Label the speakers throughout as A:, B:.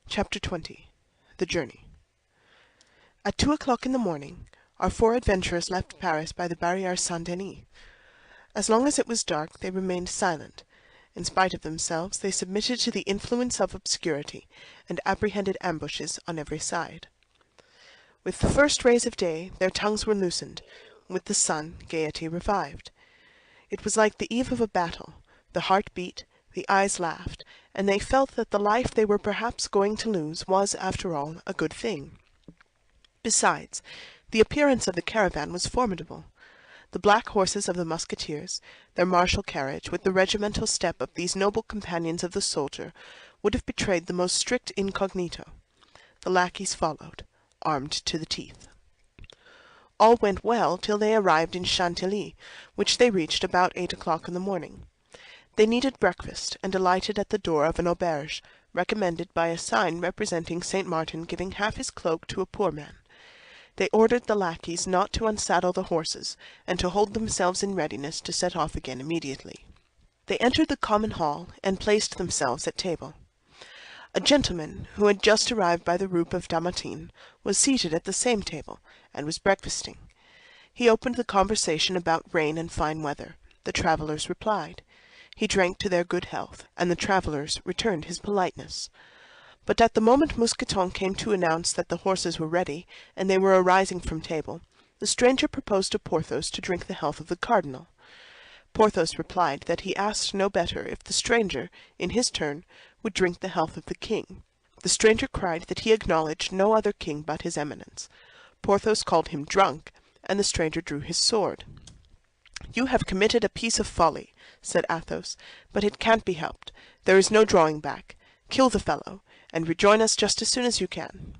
A: Chapter 20. The Journey. At 2 o'clock in the morning, our four adventurers left Paris by the Barrière Saint-Denis. As long as it was dark, they remained silent. In spite of themselves, they submitted to the influence of obscurity, and apprehended ambushes on every side. With the first rays of day, their tongues were loosened. With the sun, gaiety revived. It was like the eve of a battle. The heart beat, the eyes laughed, and they felt that the life they were perhaps going to lose was, after all, a good thing. Besides, the appearance of the caravan was formidable. The black horses of the Musketeers, their martial carriage, with the regimental step of these noble companions of the soldier, would have betrayed the most strict incognito. The lackeys followed, armed to the teeth. All went well till they arrived in Chantilly, which they reached about 8 o'clock in the morning. They needed breakfast, and alighted at the door of an auberge, recommended by a sign representing St. Martin giving half his cloak to a poor man. They ordered the lackeys not to unsaddle the horses, and to hold themselves in readiness to set off again immediately. They entered the common hall, and placed themselves at table. A gentleman, who had just arrived by the route of Dammartin, was seated at the same table, and was breakfasting. He opened the conversation about rain and fine weather. The travellers replied. He drank to their good health, and the travellers returned his politeness. But at the moment Mousqueton came to announce that the horses were ready, and they were arising from table, the stranger proposed to Porthos to drink the health of the cardinal. Porthos replied that he asked no better if the stranger, in his turn, would drink the health of the king. The stranger cried that he acknowledged no other king but his Eminence. Porthos called him drunk, and the stranger drew his sword. "You have committed a piece of folly," said Athos, "but it can't be helped. There is no drawing back. Kill the fellow, and rejoin us just as soon as you can."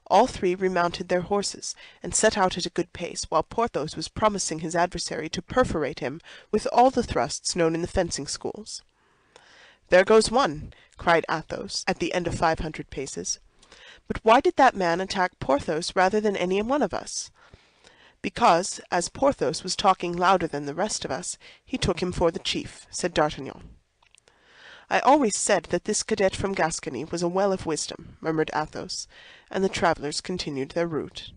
A: All three remounted their horses, and set out at a good pace, while Porthos was promising his adversary to perforate him with all the thrusts known in the fencing schools. "There goes one," cried Athos, at the end of 500 paces. "But why did that man attack Porthos rather than any one of us?" "Because, as Porthos was talking louder than the rest of us, he took him for the chief," said D'Artagnan. "I always said that this cadet from Gascony was a well of wisdom," murmured Athos, and the travellers continued their route.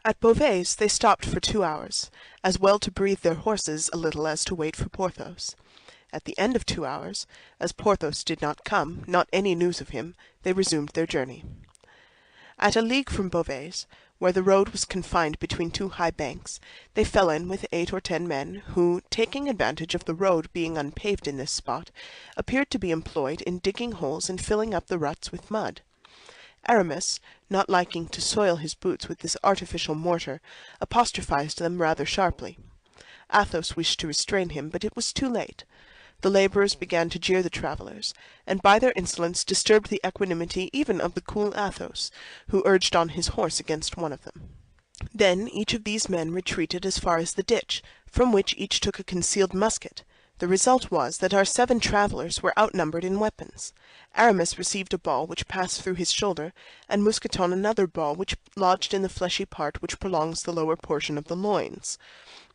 A: At Beauvais they stopped for 2 hours, as well to breathe their horses a little as to wait for Porthos. At the end of 2 hours, as Porthos did not come, not any news of him, they resumed their journey. At a league from Beauvais, where the road was confined between two high banks, they fell in with 8 or 10 men, who, taking advantage of the road being unpaved in this spot, appeared to be employed in digging holes and filling up the ruts with mud. Aramis, not liking to soil his boots with this artificial mortar, apostrophized them rather sharply. Athos wished to restrain him, but it was too late. The labourers began to jeer the travellers, and by their insolence disturbed the equanimity even of the cool Athos, who urged on his horse against one of them. Then each of these men retreated as far as the ditch, from which each took a concealed musket. The result was that our 7 travellers were outnumbered in weapons. Aramis received a ball which passed through his shoulder, and Mousqueton another ball which lodged in the fleshy part which prolongs the lower portion of the loins.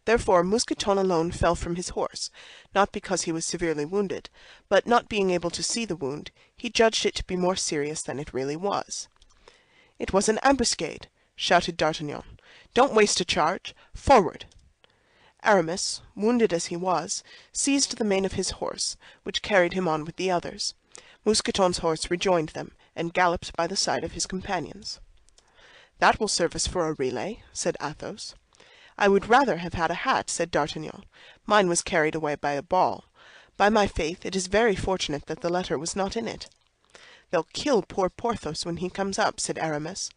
A: Therefore Mousqueton alone fell from his horse, not because he was severely wounded, but not being able to see the wound, he judged it to be more serious than it really was. "It was an ambuscade!" shouted D'Artagnan. "Don't waste a charge! Forward!" Aramis, wounded as he was, seized the mane of his horse, which carried him on with the others. Mousqueton's horse rejoined them, and galloped by the side of his companions. "That will serve us for a relay," said Athos. "I would rather have had a hat," said D'Artagnan. "Mine was carried away by a ball. By my faith, it is very fortunate that the letter was not in it." "They'll kill poor Porthos when he comes up," said Aramis.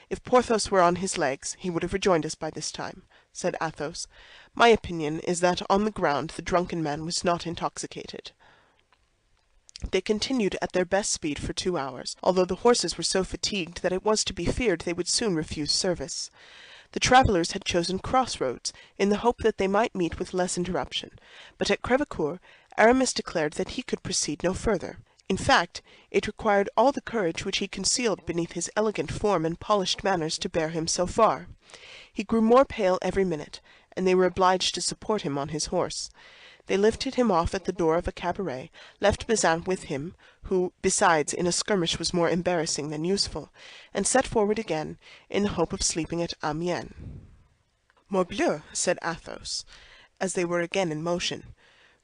A: "If Porthos were on his legs, he would have rejoined us by this time," said Athos. "My opinion is that on the ground the drunken man was not intoxicated." They continued at their best speed for 2 hours, although the horses were so fatigued that it was to be feared they would soon refuse service. The travellers had chosen crossroads, in the hope that they might meet with less interruption, but at Crèvecœur Aramis declared that he could proceed no further. In fact, it required all the courage which he concealed beneath his elegant form and polished manners to bear him so far. He grew more pale every minute, and they were obliged to support him on his horse. They lifted him off at the door of a cabaret, left Bazin with him, who, besides, in a skirmish was more embarrassing than useful, and set forward again, in the hope of sleeping at Amiens. "Morbleu!" said Athos, as they were again in motion.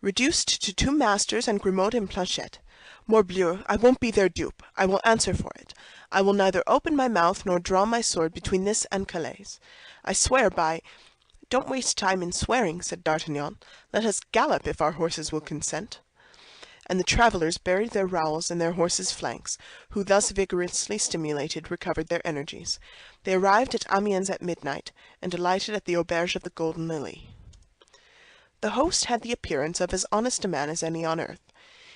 A: "Reduced to 2 masters and Grimaud and Planchet. Morbleu, I won't be their dupe, I will answer for it. I will neither open my mouth nor draw my sword between this and Calais. I swear by—" "Don't waste time in swearing," said D'Artagnan. "Let us gallop if our horses will consent." And the travellers buried their rowels in their horses' flanks, who, thus vigorously stimulated, recovered their energies. They arrived at Amiens at midnight, and alighted at the auberge of the Golden Lily. The host had the appearance of as honest a man as any on earth.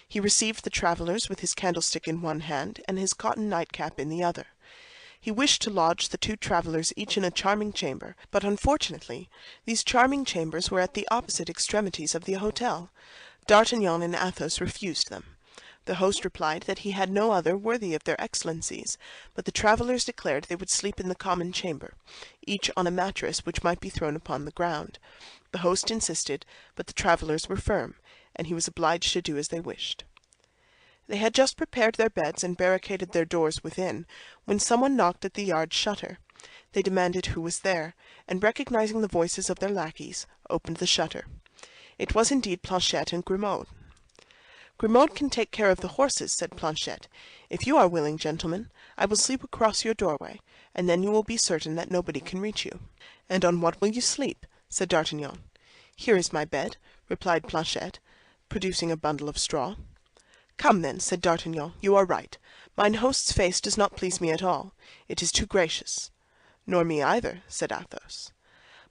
A: He received the travellers with his candlestick in one hand and his cotton nightcap in the other. He wished to lodge the 2 travellers each in a charming chamber, but unfortunately these charming chambers were at the opposite extremities of the hôtel. D'Artagnan and Athos refused them. The host replied that he had no other worthy of their excellencies, but the travellers declared they would sleep in the common chamber, each on a mattress which might be thrown upon the ground. The host insisted, but the travellers were firm, and he was obliged to do as they wished. They had just prepared their beds and barricaded their doors within, when someone knocked at the yard shutter. They demanded who was there, and recognizing the voices of their lackeys, opened the shutter. It was indeed Planchet and Grimaud. "Grimaud can take care of the horses," said Planchet. "If you are willing, gentlemen, I will sleep across your doorway, and then you will be certain that nobody can reach you." "And on what will you sleep?" said D'Artagnan. "Here is my bed," replied Planchet, producing a bundle of straw. "Come, then," said D'Artagnan, "you are right. Mine host's face does not please me at all. It is too gracious." "Nor me either," said Athos.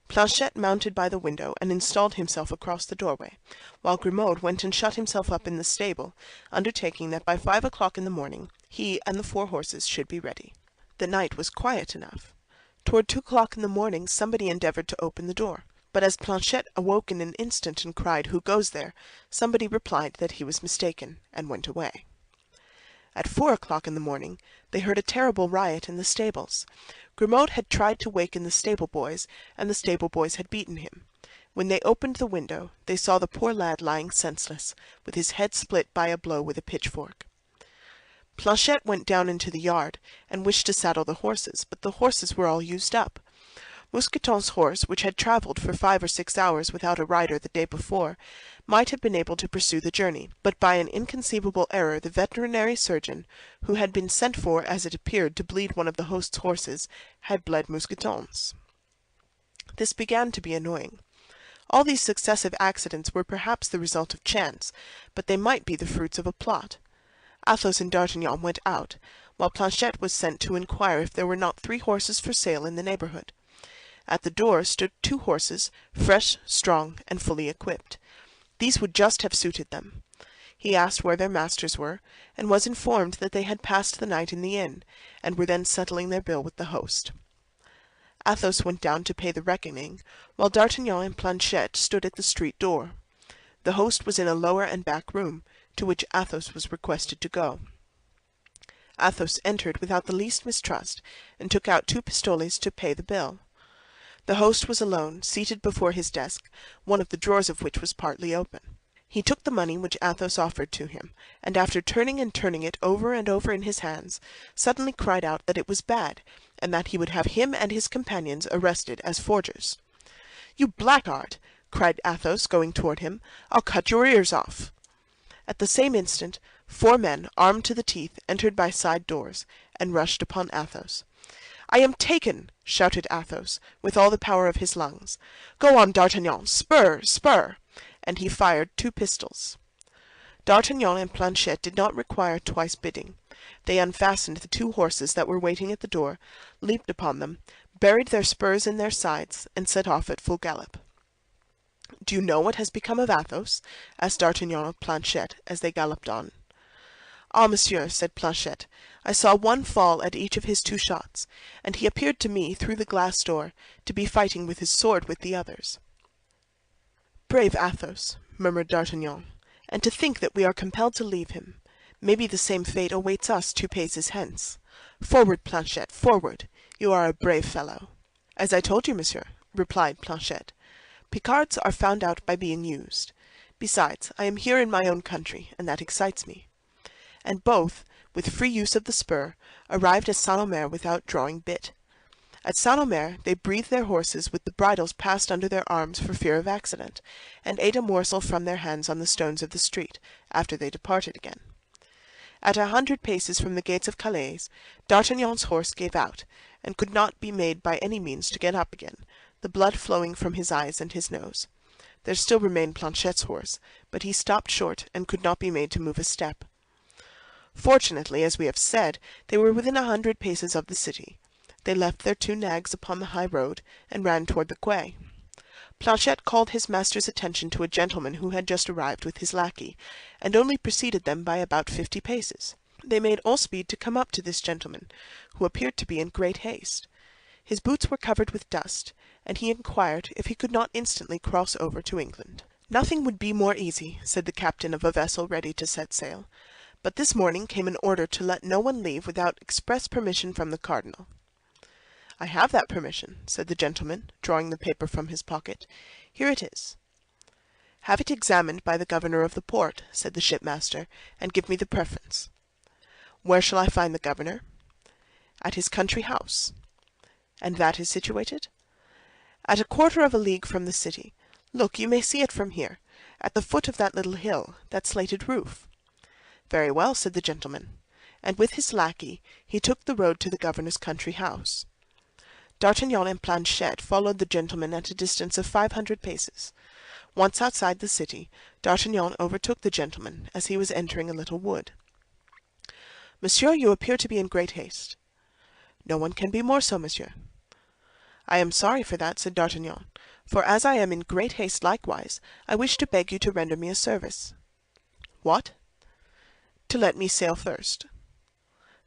A: Planchet mounted by the window and installed himself across the doorway, while Grimaud went and shut himself up in the stable, undertaking that by 5 o'clock in the morning he and the 4 horses should be ready. The night was quiet enough. Toward 2 o'clock in the morning somebody endeavored to open the door, but as Planchet awoke in an instant and cried, "Who goes there?" somebody replied that he was mistaken, and went away. At 4 o'clock in the morning they heard a terrible riot in the stables. Grimaud had tried to waken the stable boys, and the stable boys had beaten him. When they opened the window, they saw the poor lad lying senseless, with his head split by a blow with a pitchfork. Planchet went down into the yard, and wished to saddle the horses, but the horses were all used up. Mousqueton's horse, which had travelled for 5 or 6 hours without a rider the day before, might have been able to pursue the journey, but by an inconceivable error the veterinary surgeon, who had been sent for, as it appeared, to bleed one of the host's horses, had bled Mousqueton's. This began to be annoying. All these successive accidents were perhaps the result of chance, but they might be the fruits of a plot. Athos and D'Artagnan went out, while Planchet was sent to inquire if there were not 3 horses for sale in the neighborhood. At the door stood 2 horses, fresh, strong, and fully equipped. These would just have suited them. He asked where their masters were, and was informed that they had passed the night in the inn, and were then settling their bill with the host. Athos went down to pay the reckoning, while D'Artagnan and Planchet stood at the street door. The host was in a lower and back room, to which Athos was requested to go. Athos entered without the least mistrust, and took out 2 pistoles to pay the bill. The host was alone, seated before his desk, one of the drawers of which was partly open. He took the money which Athos offered to him, and after turning and turning it over and over in his hands, suddenly cried out that it was bad, and that he would have him and his companions arrested as forgers. "You blackguard!" cried Athos, going toward him. "I'll cut your ears off!" At the same instant 4 men, armed to the teeth, entered by side doors, and rushed upon Athos. "I am taken!" shouted Athos, with all the power of his lungs. "Go on, D'Artagnan! Spur! Spur!" And he fired 2 pistols. D'Artagnan and Planchet did not require twice bidding. They unfastened the 2 horses that were waiting at the door, leaped upon them, buried their spurs in their sides, and set off at full gallop. "Do you know what has become of Athos?" asked D'Artagnan of Planchet, as they galloped on. "Ah, monsieur," said Planchet, "I saw one fall at each of his 2 shots, and he appeared to me, through the glass door, to be fighting with his sword with the others." "Brave Athos," murmured D'Artagnan, "and to think that we are compelled to leave him. Maybe the same fate awaits us 2 paces hence. Forward, Planchet, forward! You are a brave fellow." "As I told you, monsieur," replied Planchet, "Picards are found out by being used. Besides, I am here in my own country, and that excites me." And both, with free use of the spur, arrived at Saint-Omer without drawing bit. At Saint-Omer they breathed their horses with the bridles passed under their arms for fear of accident, and ate a morsel from their hands on the stones of the street, after they departed again. At 100 paces from the gates of Calais, D'Artagnan's horse gave out, and could not be made by any means to get up again, the blood flowing from his eyes and his nose. There still remained Planchet's horse, but he stopped short and could not be made to move a step. Fortunately, as we have said, they were within 100 paces of the city. They left their 2 nags upon the high road, and ran toward the quay. Planchet called his master's attention to a gentleman who had just arrived with his lackey, and only preceded them by about 50 paces. They made all speed to come up to this gentleman, who appeared to be in great haste. His boots were covered with dust, and he inquired if he could not instantly cross over to England. "Nothing would be more easy," said the captain of a vessel ready to set sail, "but this morning came an order to let no one leave without express permission from the cardinal." "I have that permission," said the gentleman, drawing the paper from his pocket. "Here it is." "Have it examined by the governor of the port," said the shipmaster, "and give me the preference." "Where shall I find the governor?" "At his country house." "And that is situated?" "At a quarter of a league from the city. Look, you may see it from here, at the foot of that little hill, that slated roof." "Very well," said the gentleman, and with his lackey he took the road to the governor's country house. D'Artagnan and Planchet followed the gentleman at a distance of 500 paces. Once outside the city, D'Artagnan overtook the gentleman as he was entering a little wood. "Monsieur, you appear to be in great haste." "No one can be more so, monsieur." "I am sorry for that," said D'Artagnan, "for as I am in great haste likewise, I wish to beg you to render me a service." "What?" "To let me sail first."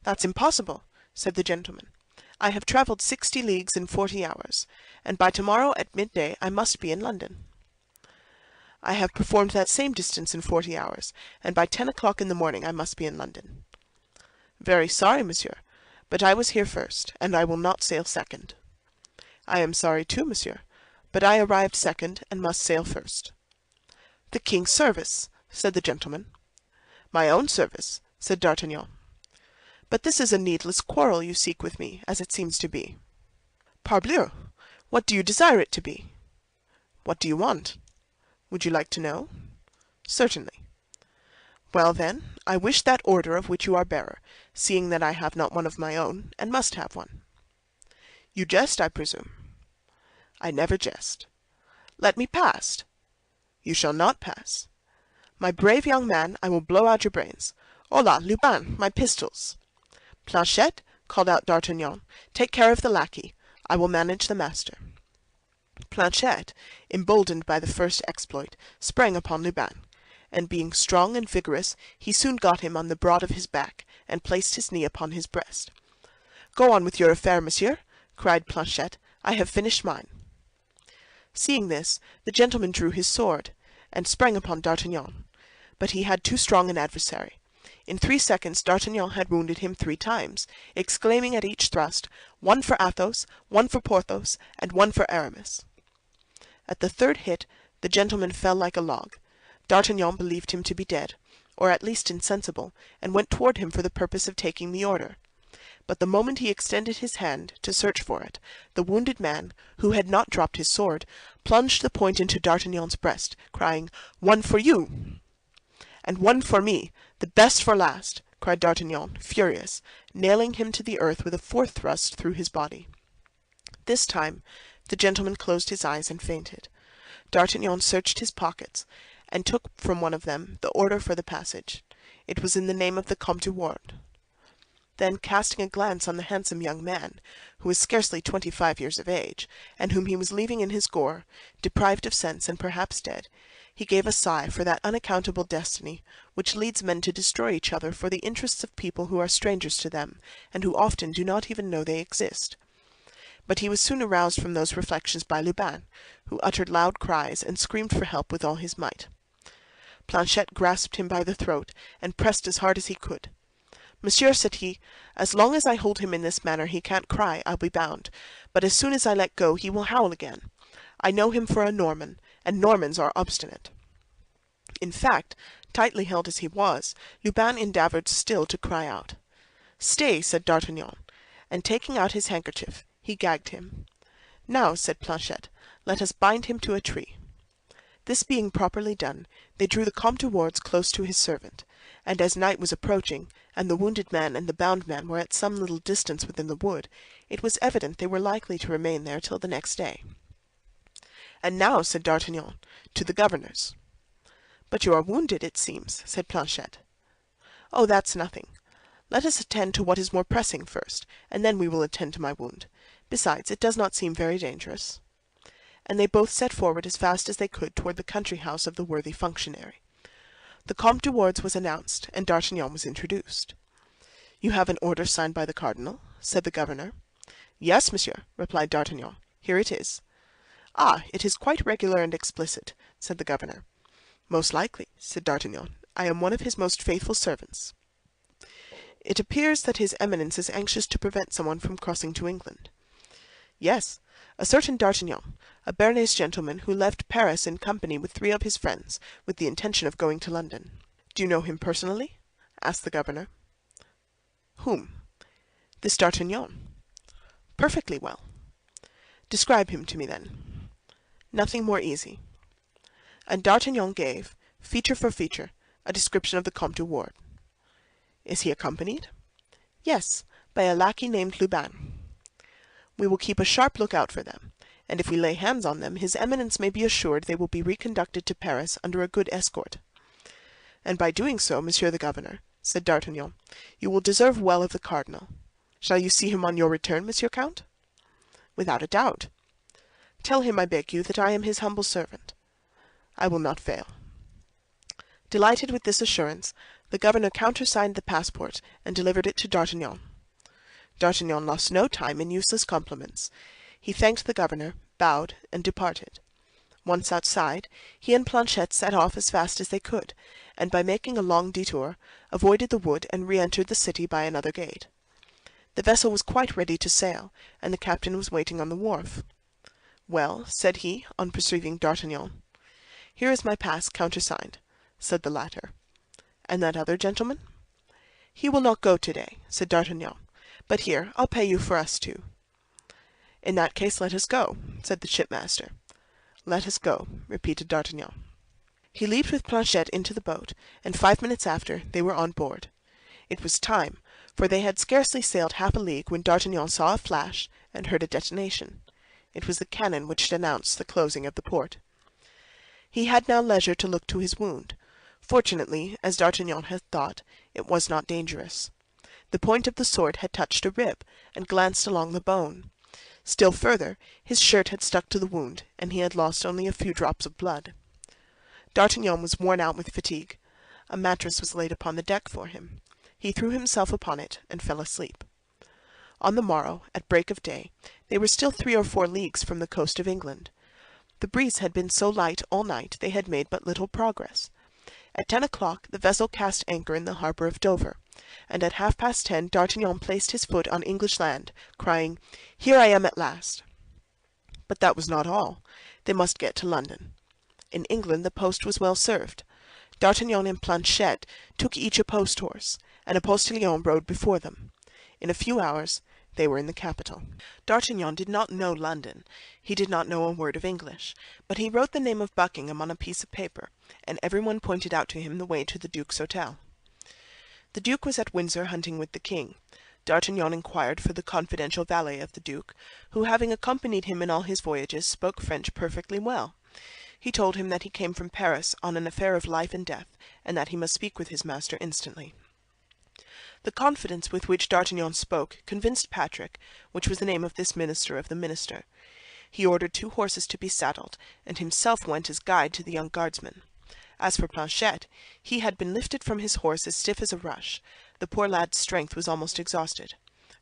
A: "That's impossible," said the gentleman. "I have travelled 60 leagues in 40 hours, and by tomorrow at midday I must be in London." "I have performed that same distance in 40 hours, and by 10 o'clock in the morning I must be in London." "Very sorry, monsieur, but I was here first, and I will not sail second." "I am sorry too, monsieur, but I arrived second and must sail first." "The king's service," said the gentleman. "My own service," said D'Artagnan. "But this is a needless quarrel you seek with me, as it seems to be." "Parbleu! What do you desire it to be?" "What do you want?" "Would you like to know?" "Certainly." "Well, then, I wish that order of which you are bearer, seeing that I have not one of my own, and must have one." "You jest, I presume." "I never jest." "Let me pass." "You shall not pass." "My brave young man, I will blow out your brains. Hola, Lupin, my pistols!" "Planchet," called out D'Artagnan, "take care of the lackey. I will manage the master." Planchet, emboldened by the first exploit, sprang upon Lubin, and being strong and vigorous, he soon got him on the broad of his back, and placed his knee upon his breast. "Go on with your affair, monsieur," cried Planchet. "I have finished mine." Seeing this, the gentleman drew his sword, and sprang upon D'Artagnan, but he had too strong an adversary. In 3 seconds D'Artagnan had wounded him 3 times, exclaiming at each thrust, "One for Athos, one for Porthos, and one for Aramis." At the 3rd hit the gentleman fell like a log. D'Artagnan believed him to be dead, or at least insensible, and went toward him for the purpose of taking the order. But the moment he extended his hand to search for it, the wounded man, who had not dropped his sword, plunged the point into D'Artagnan's breast, crying, "One for you!" "And one for me, the best for last!" cried D'Artagnan, furious, nailing him to the earth with a 4th thrust through his body. This time the gentleman closed his eyes and fainted. D'Artagnan searched his pockets, and took from one of them the order for the passage. It was in the name of the Comte de Wardes. Then, casting a glance on the handsome young man, who was scarcely 25 years of age, and whom he was leaving in his gore, deprived of sense and perhaps dead, he gave a sigh for that unaccountable destiny which leads men to destroy each other for the interests of people who are strangers to them, and who often do not even know they exist. But he was soon aroused from those reflections by Lubin, who uttered loud cries and screamed for help with all his might. Planchet grasped him by the throat and pressed as hard as he could. "Monsieur," said he, "as long as I hold him in this manner he can't cry, I'll be bound, but as soon as I let go he will howl again. I know him for a Norman, and Normans are obstinate." In fact, tightly held as he was, Lubin endeavoured still to cry out. "Stay," said D'Artagnan, and taking out his handkerchief, he gagged him. "Now," said Planchet, "let us bind him to a tree." This being properly done, they drew the Comte de Wardes close to his servant, and as night was approaching, and the wounded man and the bound man were at some little distance within the wood, it was evident they were likely to remain there till the next day. "And now," said D'Artagnan, "to the governor's." "But you are wounded, it seems," said Planchet. "Oh, that's nothing. Let us attend to what is more pressing first, and then we will attend to my wound. Besides, it does not seem very dangerous." And they both set forward as fast as they could toward the country house of the worthy functionary. The Comte de Wardes was announced, and D'Artagnan was introduced. "You have an order signed by the cardinal?" said the governor. "Yes, monsieur," replied D'Artagnan. "Here it is." "Ah, it is quite regular and explicit," said the governor. "Most likely," said D'Artagnan. "I am one of his most faithful servants. It appears that his Eminence is anxious to prevent someone from crossing to England." "Yes, a certain D'Artagnan, a Béarnese gentleman who left Paris in company with 3 of his friends, with the intention of going to London." "Do you know him personally?" asked the governor. "Whom?" "This D'Artagnan." "Perfectly well." "Describe him to me, then." "Nothing more easy." And D'Artagnan gave, feature for feature, a description of the Comte de Wardes. "Is he accompanied?" "Yes, by a lackey named Lubin." "We will keep a sharp lookout for them, and if we lay hands on them, his Eminence may be assured they will be reconducted to Paris under a good escort." "And by doing so, monsieur the governor," said D'Artagnan, "you will deserve well of the cardinal. Shall you see him on your return, monsieur count?" "Without a doubt." "Tell him, I beg you, that I am his humble servant." "I will not fail." Delighted with this assurance, the governor countersigned the passport and delivered it to D'Artagnan. D'Artagnan lost no time in useless compliments. He thanked the governor, bowed, and departed. Once outside, he and Planchet set off as fast as they could, and by making a long detour, avoided the wood and re-entered the city by another gate. The vessel was quite ready to sail, and the captain was waiting on the wharf. "Well," said he, on perceiving D'Artagnan. "Here is my pass countersigned," said the latter. "And that other gentleman?" "He will not go today," said D'Artagnan. "But here, I'll pay you for us 2." "In that case, let us go," said the shipmaster. "Let us go," repeated D'Artagnan. He leaped with Planchet into the boat, and 5 minutes after they were on board. It was time, for they had scarcely sailed half a league when D'Artagnan saw a flash and heard a detonation. It was the cannon which announced the closing of the port. He had now leisure to look to his wound. Fortunately, as D'Artagnan had thought, it was not dangerous. The point of the sword had touched a rib, and glanced along the bone. Still further, his shirt had stuck to the wound, and he had lost only a few drops of blood. D'Artagnan was worn out with fatigue. A mattress was laid upon the deck for him. He threw himself upon it, and fell asleep. On the morrow, at break of day, they were still 3 or 4 leagues from the coast of England. The breeze had been so light all night they had made but little progress. At 10 o'clock the vessel cast anchor in the harbor of Dover, and at 10:30 D'Artagnan placed his foot on English land, crying, "Here I am at last!" But that was not all. They must get to London. In England the post was well served. D'Artagnan and Planchet took each a post-horse, and a postilion rode before them. In a few hours they were in the capital. D'Artagnan did not know London. He did not know a word of English, but he wrote the name of Buckingham on a piece of paper, and everyone pointed out to him the way to the Duke's hotel. The Duke was at Windsor hunting with the king. D'Artagnan inquired for the confidential valet of the Duke, who, having accompanied him in all his voyages, spoke French perfectly well. He told him that he came from Paris on an affair of life and death, and that he must speak with his master instantly. The confidence with which D'Artagnan spoke convinced Patrick, which was the name of this minister of the minister. He ordered 2 horses to be saddled, and himself went as guide to the young guardsman. As for Planchet, he had been lifted from his horse as stiff as a rush. The poor lad's strength was almost exhausted.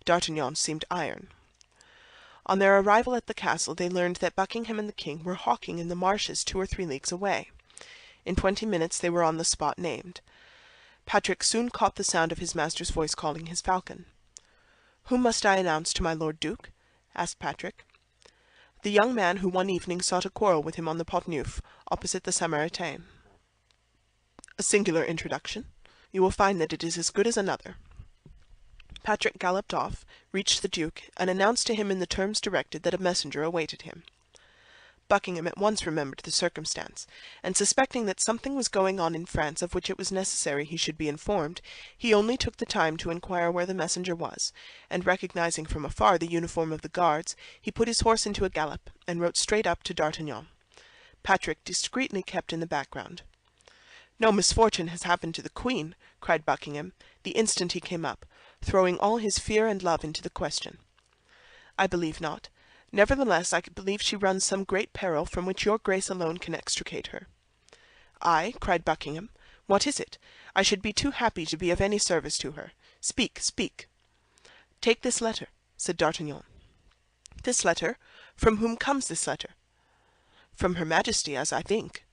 A: D'Artagnan seemed iron. On their arrival at the castle, they learned that Buckingham and the king were hawking in the marshes 2 or 3 leagues away. In 20 minutes they were on the spot named. Patrick soon caught the sound of his master's voice calling his falcon. "Whom must I announce to my Lord Duke?" asked Patrick. "The young man who one evening sought a quarrel with him on the Pont Neuf, opposite the Samaritaine." A singular introduction. You will find that it is as good as another." Patrick galloped off, reached the Duke, and announced to him in the terms directed that a messenger awaited him. Buckingham at once remembered the circumstance, and suspecting that something was going on in France of which it was necessary he should be informed, he only took the time to inquire where the messenger was, and recognizing from afar the uniform of the Guards, he put his horse into a gallop, and rode straight up to D'Artagnan. Patrick discreetly kept in the background. "No misfortune has happened to the Queen," cried Buckingham, the instant he came up, throwing all his fear and love into the question. "I believe not. Nevertheless, I believe she runs some great peril from which your Grace alone can extricate her." "I?" cried Buckingham. "What is it? I should be too happy to be of any service to her. Speak, speak." "Take this letter," said D'Artagnan. "This letter? From whom comes this letter?" "From her Majesty, as I think."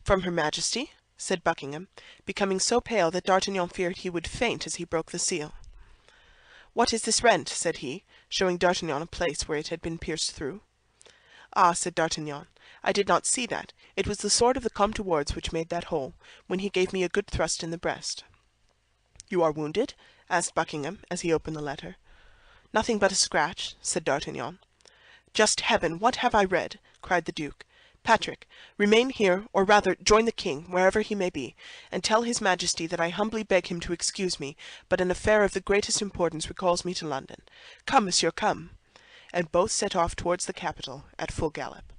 A: "From her Majesty?" said Buckingham, becoming so pale that D'Artagnan feared he would faint as he broke the seal. "What is this rent?" said he, showing D'Artagnan a place where it had been pierced through. "Ah," said D'Artagnan, "I did not see that. It was the sword of the Comte de Wardes which made that hole, when he gave me a good thrust in the breast." "You are wounded?" asked Buckingham, as he opened the letter. "Nothing but a scratch," said D'Artagnan. "Just Heaven, what have I read?" cried the Duke. "Patrick, remain here, or rather join the king, wherever he may be, and tell his Majesty that I humbly beg him to excuse me, but an affair of the greatest importance recalls me to London. Come, monsieur, come!" And both set off towards the capital at full gallop.